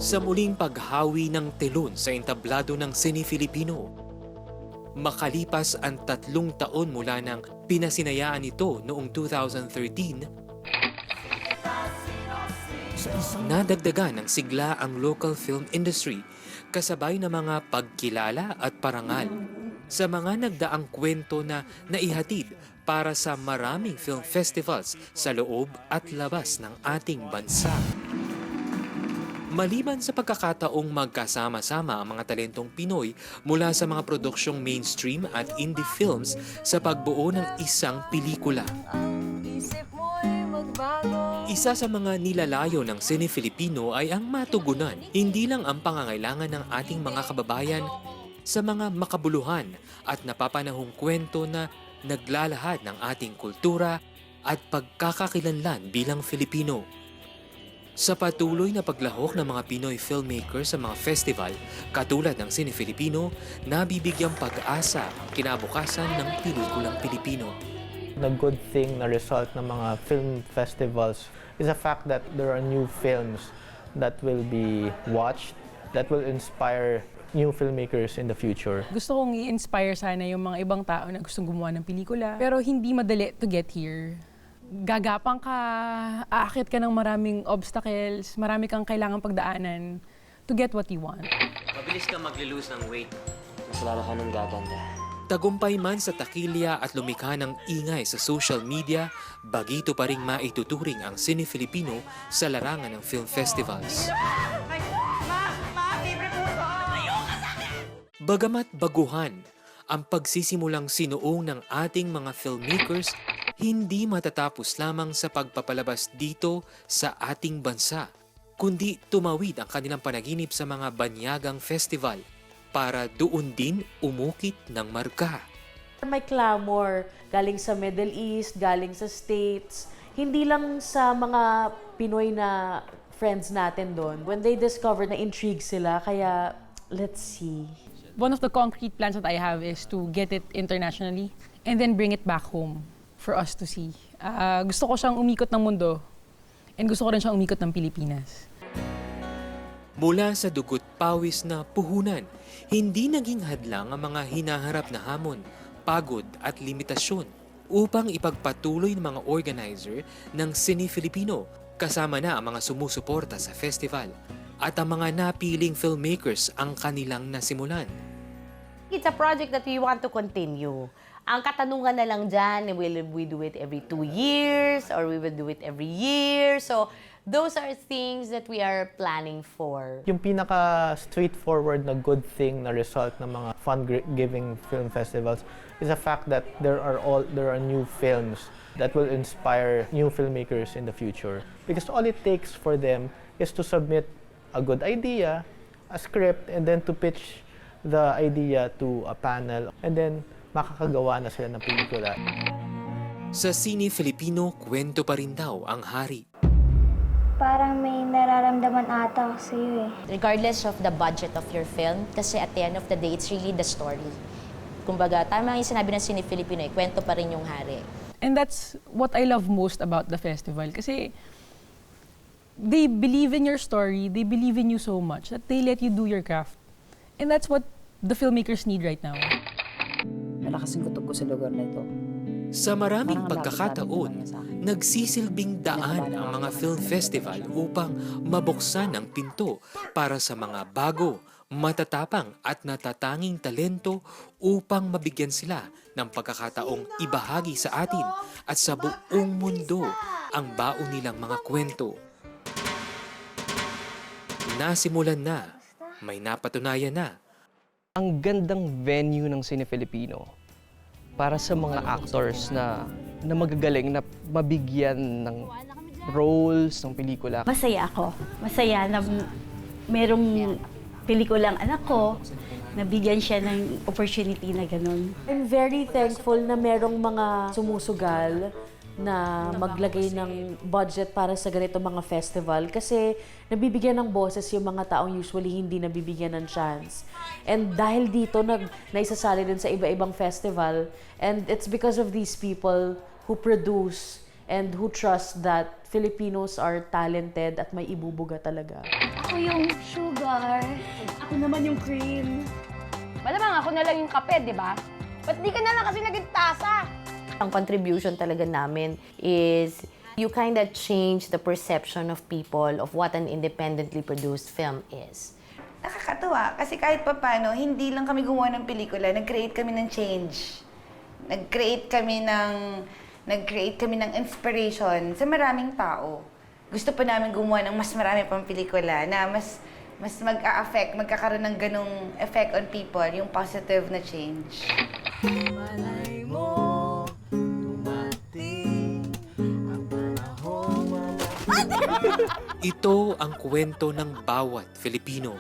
Sa muling paghawi ng telon sa entablado ng Sine Filipino, makalipas ang 3 taon mula nang pinasinayaan ito noong 2013, nadagdagan ng sigla ang local film industry kasabay ng mga pagkilala at parangal sa mga nagdaang kwento na naihatid para sa maraming film festivals sa loob at labas ng ating bansa. Maliban sa pagkakataong magkasama-sama ang mga talentong Pinoy mula sa mga produksyong mainstream at indie films sa pagbuo ng isang pelikula. Isa sa mga nilalayo ng Sine Filipino ay ang matugunan hindi lang ang pangangailangan ng ating mga kababayan sa mga makabuluhan at napapanahong kwento na naglalahad ng ating kultura at pagkakakilanlan bilang Filipino. Sa patuloy na paglahok ng mga Pinoy filmmakers sa mga festival katulad ng Sine Filipino, nabibigyang pag-asa ang kinabukasan ng pelikulang Pilipino. The good thing na result ng mga film festivals is the fact that there are new films that will be watched, that will inspire new filmmakers in the future. Gusto kong i-inspire sana yung mga ibang tao na gustong gumawa ng pelikula, pero hindi madali to get here. Gagapang ka, aakyat ka ng maraming obstacles, marami kang kailangang pagdaanan to get what you want. Mabilis ka magli-lose ng weight. Mas lalo ka nung gaganda. Tagumpay man sa takilya at lumikha ng ingay sa social media, bagito pa ring maituturing ang Sine Filipino sa larangan ng film festivals. Bagamat baguhan, ang pagsisimulang sinuong ng ating mga filmmakers hindi matatapos lamang sa pagpapalabas dito sa ating bansa, kundi tumawid ang kanilang panaginip sa mga banyagang festival para doon din umukit ng marka. May clamor galing sa Middle East, galing sa States, hindi lang sa mga Pinoy na friends natin doon. When they discover na intrigue sila, kaya let's see. One of the concrete plans that I have is to get it internationally and then bring it back home for us to see. Gusto ko siyang umikot ng mundo and gusto ko rin siyang umikot ng Pilipinas. Mula sa dugot pawis na puhunan, hindi naging hadlang ang mga hinaharap na hamon, pagod at limitasyon upang ipagpatuloy ng mga organizer ng Sine Filipino kasama na ang mga sumusuporta sa festival at ang mga napiling filmmakers ang kanilang nasimulan. It's a project that we want to continue. Ang katanungan na lang dyan, will we do it every 2 years or we will do it every year? So those are things that we are planning for. Yung pinaka straightforward na good thing na result ng mga fun-giving film festivals is the fact that there are new films that will inspire new filmmakers in the future. Because all it takes for them is to submit a good idea, a script, and then to pitch the idea to a panel, and then makakagawa na sila ng pelikula. Sa Sine Filipino, kwento pa rin daw ang hari. Parang may nararamdaman ata ako sa'yo eh. Regardless of the budget of your film, kasi at the end of the day, it's really the story. Kumbaga, tama yung sinabi ng Sine Filipino, kwento pa rin yung hari. And that's what I love most about the festival kasi they believe in your story, they believe in you so much that they let you do your craft. And that's what the filmmakers need right now. Malakas ang kutob ko sa lugar na ito. Sa maraming pagkakataon, nagsisilbing daan ang mga film festival upang mabuksan ang pinto para sa mga bago, matatapang at natatanging talento upang mabigyan sila ng pagkakataong ibahagi sa atin at sa buong mundo ang baon nilang mga kwento. Nasimulan na, may napatunayan na. Ang gandang venue ng Sine Filipino para sa mga actors na magagaling na mabigyan ng roles ng pelikula. Masaya ako. Masaya na merong pelikulang anak ko, nabigyan siya ng opportunity na ganun. I'm very thankful na merong mga sumusugal na maglagay ng budget para sa ganito mga festival kasi nabibigyan ng boses yung mga taong usually hindi nabibigyan ng chance. And dahil dito, naisasali din sa iba-ibang festival and it's because of these people who produce and who trust that Filipinos are talented at may ibubuga talaga. Ako yung sugar. Ako naman yung cream. Malamang ako na lang yung kape, di ba? Ba't di ka na lang kasi naging tasa? Ang contribution talaga namin is you kind of change the perception of people of what an independently produced film is. Nakakatuwa kasi kahit papano, hindi lang kami gumawa ng pelikula, nag-create kami ng change. Nag-create kami ng inspiration sa maraming tao. Gusto pa namin gumawa ng mas marami pang pelikula na mas mag-a-affect, magkakaroon ng ganong effect on people, yung positive na change. Ito ang kwento ng bawat Filipino.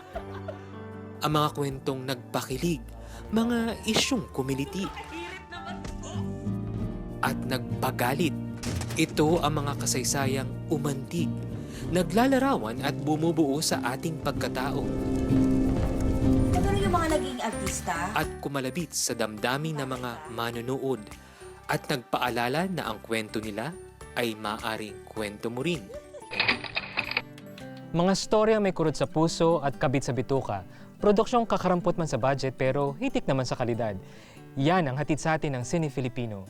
Ang mga kwentong nagpakilig, mga isyong kumiliti at nagpagalit. Ito ang mga kasaysayang umantig, naglalarawan at bumubuo sa ating pagkatao. Ano yung mga naging artista? At kumalabit sa damdamin ng mga manonood at nagpaalala na ang kwento nila ay maaring kwento mo rin. Mga storya may kurot sa puso at kabit sa bituka. Produksyong kakarampot man sa budget pero hitik naman sa kalidad. Yan ang hatid sa atin ng Cine Filipino.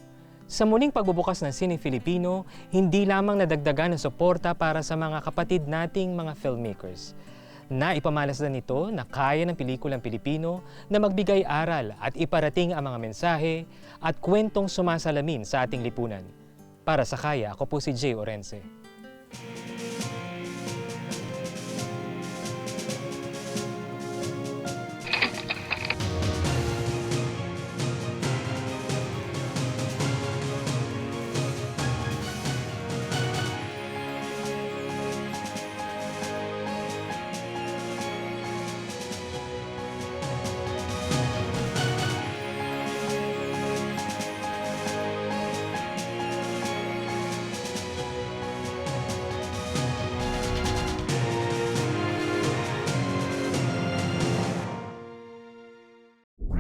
Sa muling pagbubukas ng Cine Filipino, hindi lamang nadagdagan ng suporta para sa mga kapatid nating mga filmmakers. Naipamalasdan nito na kaya ng pelikulang Pilipino na magbigay aral at iparating ang mga mensahe at kwentong sumasalamin sa ating lipunan. Para sa Kaya, ako po si Jay Orense.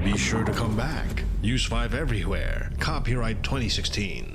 Be sure to come back. Use 5 everywhere. Copyright 2016.